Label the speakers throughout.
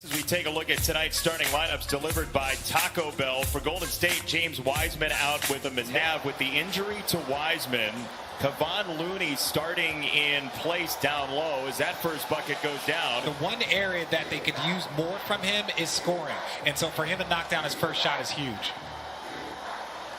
Speaker 1: As we take a look at tonight's starting lineups delivered by Taco Bell for Golden State, James Wiseman out with a mishap with the injury to Wiseman. Kevon Looney starting in place down low as that first bucket goes down.
Speaker 2: The one area that they could use more from him is scoring. And so for him to knock down his first shot is huge.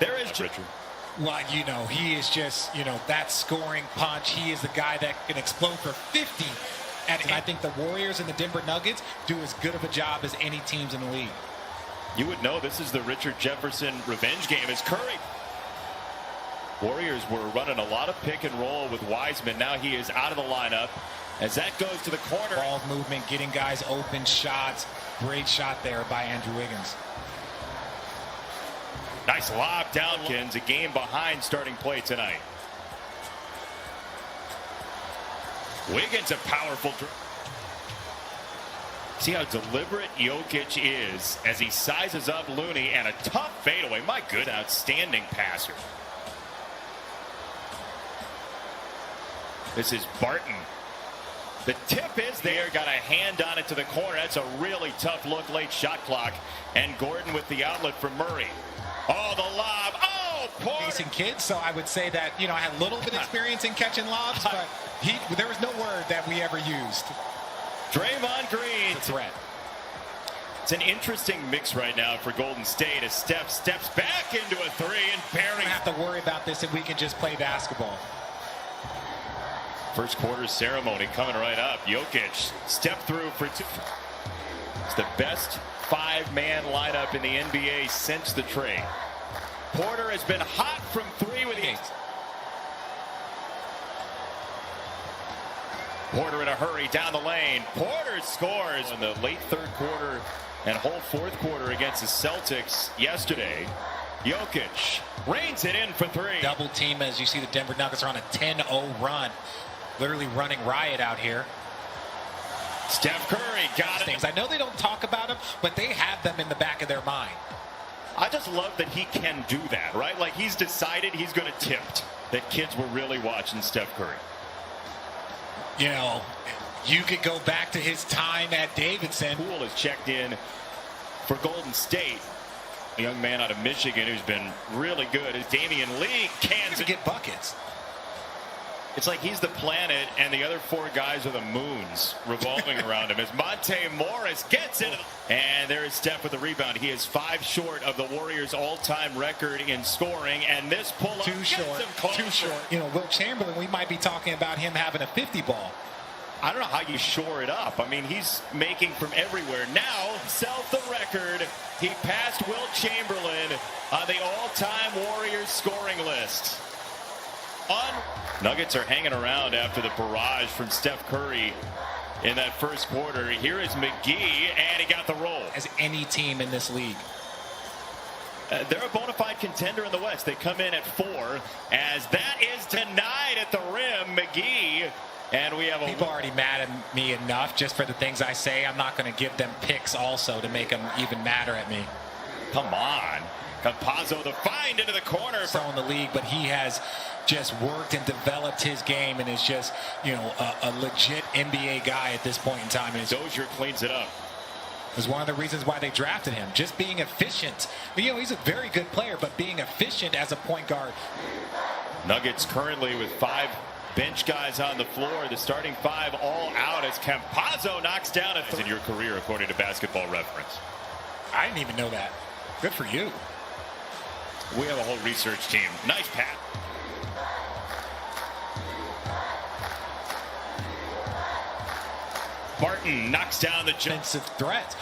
Speaker 1: There is Richard.
Speaker 2: Well, he is just, that scoring punch. He is the guy that can explode for 50. And I think the Warriors and the Denver Nuggets do as good of a job as any teams in the league.
Speaker 1: You would know this is the Richard Jefferson revenge game as Curry. Warriors were running a lot of pick and roll with Wiseman. Now he is out of the lineup as that goes to the corner.
Speaker 2: Ball movement, getting guys open shots. Great shot there by Andrew Wiggins.
Speaker 1: Nice lob down. A game behind starting play tonight. Wiggins a powerful. See how deliberate Jokic is as he sizes up Looney and a tough fadeaway. My good, outstanding passer. This is Barton. The tip is there. Got a hand on it to the corner. That's a really tough look. Late shot clock. And Gordon with the outlet for Murray. Oh, the lob. Oh, poor.
Speaker 2: Facing kids, so I would say that, I had a little bit of experience in catching lobs, but there was no word that we ever used.
Speaker 1: Draymond Green.
Speaker 2: Threat.
Speaker 1: It's an interesting mix right now for Golden State as Steph steps back into a three and
Speaker 2: We
Speaker 1: pairing.
Speaker 2: don't have to worry about this if we can just play basketball.
Speaker 1: First quarter ceremony coming right up. Jokic step through for two. It's the best five-man lineup in the NBA since the trade. Porter has been hot from three with 8. Porter in a hurry down the lane. Porter scores in the late third quarter and whole fourth quarter against the Celtics yesterday. Jokic reins it in for three.
Speaker 2: Double team as you see the Denver Nuggets are on a 10-0 run. Literally running riot out here.
Speaker 1: Steph Curry got it.
Speaker 2: I know they don't talk about them, but they have them in the back of their mind.
Speaker 1: I just love that he can do that, right? Like he's decided he's going to tempt that kids were really watching Steph Curry.
Speaker 2: You could go back to his time at Davidson.
Speaker 1: Poole has checked in for Golden State. A young man out of Michigan who's been really good is Damian Lee. Cans
Speaker 2: to get buckets.
Speaker 1: It's like he's the planet and the other four guys are the moons revolving around him as Monte Morris gets it. And there is Steph with the rebound. He is 5 short of the Warriors' all-time record in scoring. And this pull-up
Speaker 2: Too short. Will Chamberlain, we might be talking about him having a 50 ball.
Speaker 1: I don't know how you shore it up. I mean, he's making from everywhere. Now, self the record. He passed Will Chamberlain on the all-time Warriors scoring list. Nuggets are hanging around after the barrage from Steph Curry in that first quarter. Here is McGee, and he got the roll.
Speaker 2: As any team in this league.
Speaker 1: They're a bona fide contender in the West. They come in at 4, as that is denied at the rim. McGee, and we have a...
Speaker 2: People are already mad at me enough just for the things I say. I'm not going to give them picks also to make them even madder at me.
Speaker 1: Come on. Campazzo, the find into the corner.
Speaker 2: So in the league, but he has just worked and developed his game and is just, a legit NBA guy at this point in time.
Speaker 1: Dozier cleans it up.
Speaker 2: Is one of the reasons why they drafted him. Just being efficient. He's a very good player, but being efficient as a point guard.
Speaker 1: Nuggets currently with 5 bench guys on the floor. The starting 5 all out as Campazzo knocks down a in your career, according to Basketball Reference.
Speaker 2: I didn't even know that. Good for you.
Speaker 1: We have a whole research team. Nice pass. Barton knocks down the
Speaker 2: defensive threat.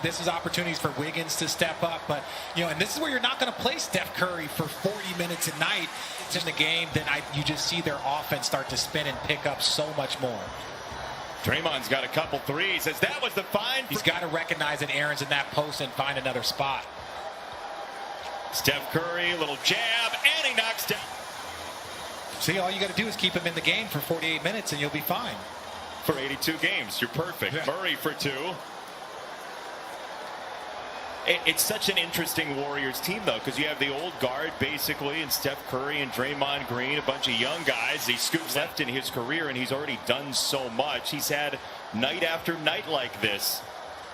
Speaker 2: This is opportunities for Wiggins to step up, but and this is where you're not going to play Steph Curry for 40 minutes a night. It's in the game, then you just see their offense start to spin and pick up so much more.
Speaker 1: Draymond's got a couple threes as that was the find.
Speaker 2: He's got to recognize that Aaron's in that post and find another spot.
Speaker 1: Steph Curry, a little jab, and he knocks down.
Speaker 2: See, all you got to do is keep him in the game for 48 minutes and you'll be fine.
Speaker 1: For 82 games, you're perfect. Yeah. Murray for 2. It's such an interesting Warriors team, though, because you have the old guard, basically, and Steph Curry and Draymond Green, a bunch of young guys. He scoops left in his career, and he's already done so much. He's had night after night like this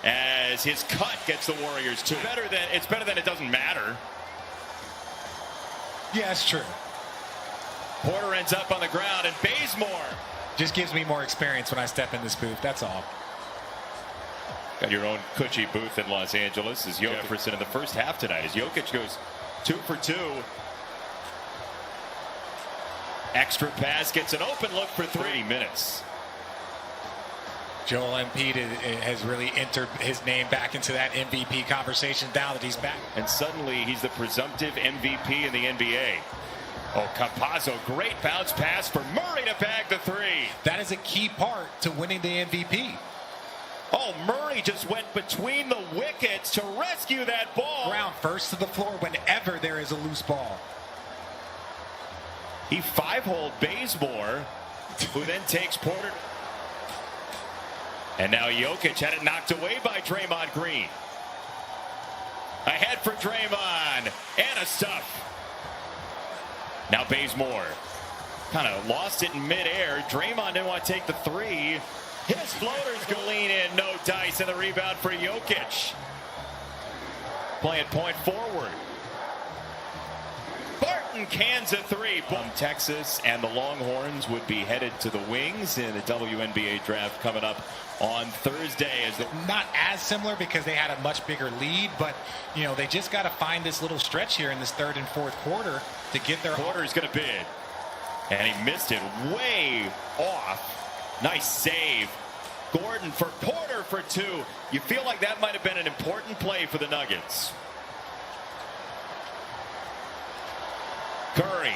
Speaker 1: as his cut gets the Warriors to it's better than it doesn't matter.
Speaker 2: Yeah, it's true.
Speaker 1: Porter ends up on the ground, and Bazemore
Speaker 2: just gives me more experience when I step in this booth. That's all.
Speaker 1: got your own cushy booth in Los Angeles. As Jefferson in the first half tonight, as Jokic goes 2 for 2. Extra pass gets an open look for 3 minutes.
Speaker 2: Joel Embiid has really entered his name back into that MVP conversation now that he's back.
Speaker 1: And suddenly he's the presumptive MVP in the NBA. Oh, Campazzo, great bounce pass for Murray to bag the 3.
Speaker 2: That is a key part to winning the MVP.
Speaker 1: Oh, Murray just went between the wickets to rescue that ball.
Speaker 2: Ground first to the floor whenever there is a loose ball.
Speaker 1: He 5-holed Bazemore, who then takes Porter. And now Jokic had it knocked away by Draymond Green. Ahead for Draymond. And a stuff. Now Bazemore kind of lost it in midair. Draymond didn't want to take the 3. His floater's going to lean in. No dice. And the rebound for Jokic. Playing point forward. Barton cans a 3. Texas and the Longhorns would be headed to the Wings in the WNBA draft coming up on Thursday.
Speaker 2: Not as similar because they had a much bigger lead, but you know they just got to find this little stretch here in this third and fourth quarter to get their.
Speaker 1: Porter's going to bid, and he missed it way off. Nice save. Gordon for Porter for 2. You feel like that might have been an important play for the Nuggets. Curry,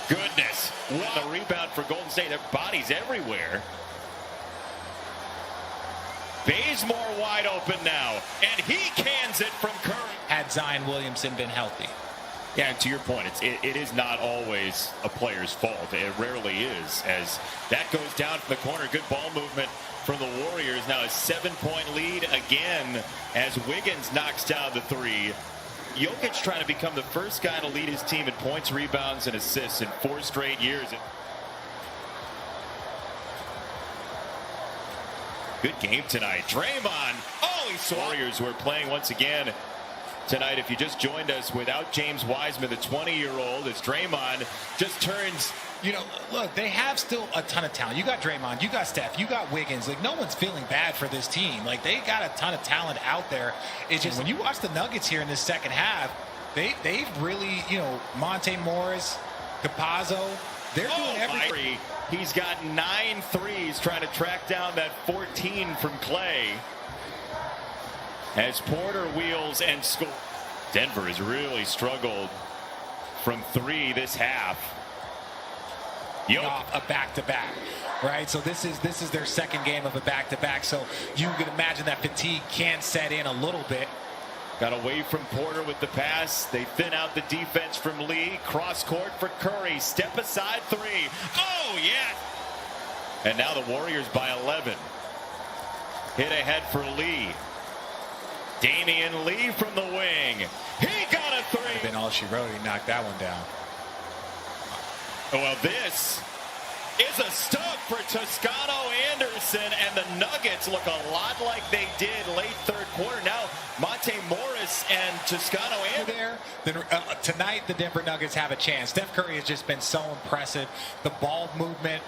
Speaker 1: goodness, what a rebound for Golden State. Their bodies everywhere. Bazemore wide open now, and he cans it from Curry.
Speaker 2: Had Zion Williamson been healthy.
Speaker 1: Yeah, and to your point, it is not always a player's fault. It rarely is, as that goes down from the corner. Good ball movement from the Warriors. Now a 7-point lead again as Wiggins knocks down the 3. Jokic trying to become the first guy to lead his team in points, rebounds, and assists in 4 straight years. Good game tonight. Draymond. Oh, he saw Warriors who are playing once again tonight. If you just joined us, without James Wiseman, the 20-year-old, as Draymond just turns.
Speaker 2: You know, look, they have still a ton of talent. You got Draymond, you got Steph, you got Wiggins. Like, no one's feeling bad for this team. Like, they got a ton of talent out there. It's just when you watch the Nuggets here in this second half, they've really, you know, Monte Morris, Campazzo, they're doing everything.
Speaker 1: He's got 9 threes trying to track down that 14 from Clay. As Porter wheels and scores. Denver has really struggled from 3 this half.
Speaker 2: Off a back-to-back, right? So this is their second game of a back-to-back. So you can imagine that fatigue can set in a little bit.
Speaker 1: Got away from Porter with the pass. They thin out the defense from Lee. Cross court for Curry. Step aside 3. Oh, yeah. And now the Warriors by 11. Hit ahead for Lee. Damian Lee from the wing. He got a 3.
Speaker 2: Been all she wrote. He knocked that one down.
Speaker 1: Well, this is a stop for Toscano Anderson, and the Nuggets look a lot like they did late third quarter. Now, Monte Morris and Toscano Anderson.
Speaker 2: Then tonight, the Denver Nuggets have a chance. Steph Curry has just been so impressive. The ball movement,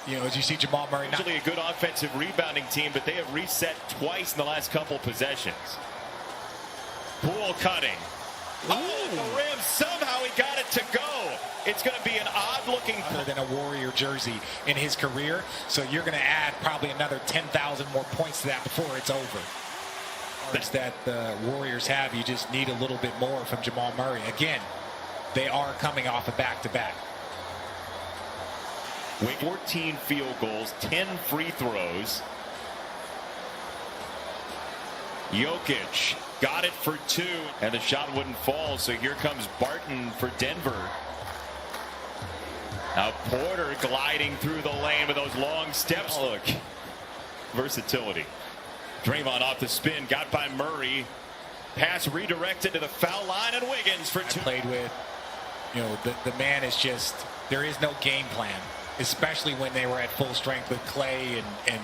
Speaker 2: you know, as you see Jamal Murray.
Speaker 1: Actually a good offensive rebounding team, but they have reset twice in the last couple possessions. Poole cutting. Oh, the rim. Somehow he got it to go. It's going to be an odd-looking.
Speaker 2: Other than a Warrior jersey in his career, so you're going to add probably another 10,000 more points to that before it's over. It's that the Warriors have. You just need a little bit more from Jamal Murray. Again, they are coming off a back-to-back.
Speaker 1: 14 field goals, 10 free throws. Jokic got it for 2, and the shot wouldn't fall, so here comes Barton for Denver. Now Porter gliding through the lane with those long steps. Look, versatility. Draymond off the spin, got by Murray. Pass redirected to the foul line, and Wiggins for 2.
Speaker 2: Played with, you know, the man is just, there is no game plan, especially when they were at full strength with Clay and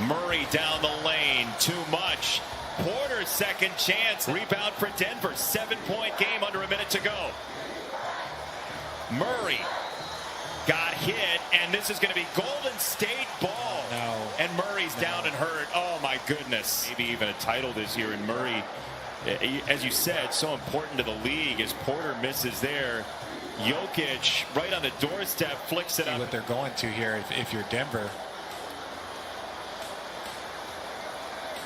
Speaker 1: Murray down the lane, too much. Porter's second chance. Rebound for Denver. 7-point game under a minute to go. Murray got hit, and this is going to be Golden State ball.
Speaker 2: No.
Speaker 1: And Murray's down and hurt. Oh, my goodness. Maybe even a title this year. And Murray, as you said, so important to the league as Porter misses there. Jokic right on the doorstep, flicks it up.
Speaker 2: What they're going to here if you're Denver.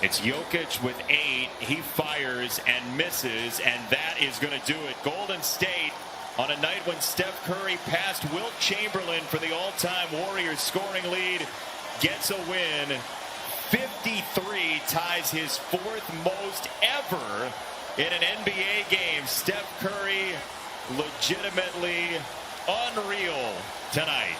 Speaker 1: It's Jokic with 8. He fires and misses, and that is going to do it. Golden State on a night when Steph Curry passed Wilt Chamberlain for the all-time Warriors scoring lead, gets a win. 53 ties his 4th most ever in an NBA game. Steph Curry legitimately unreal tonight.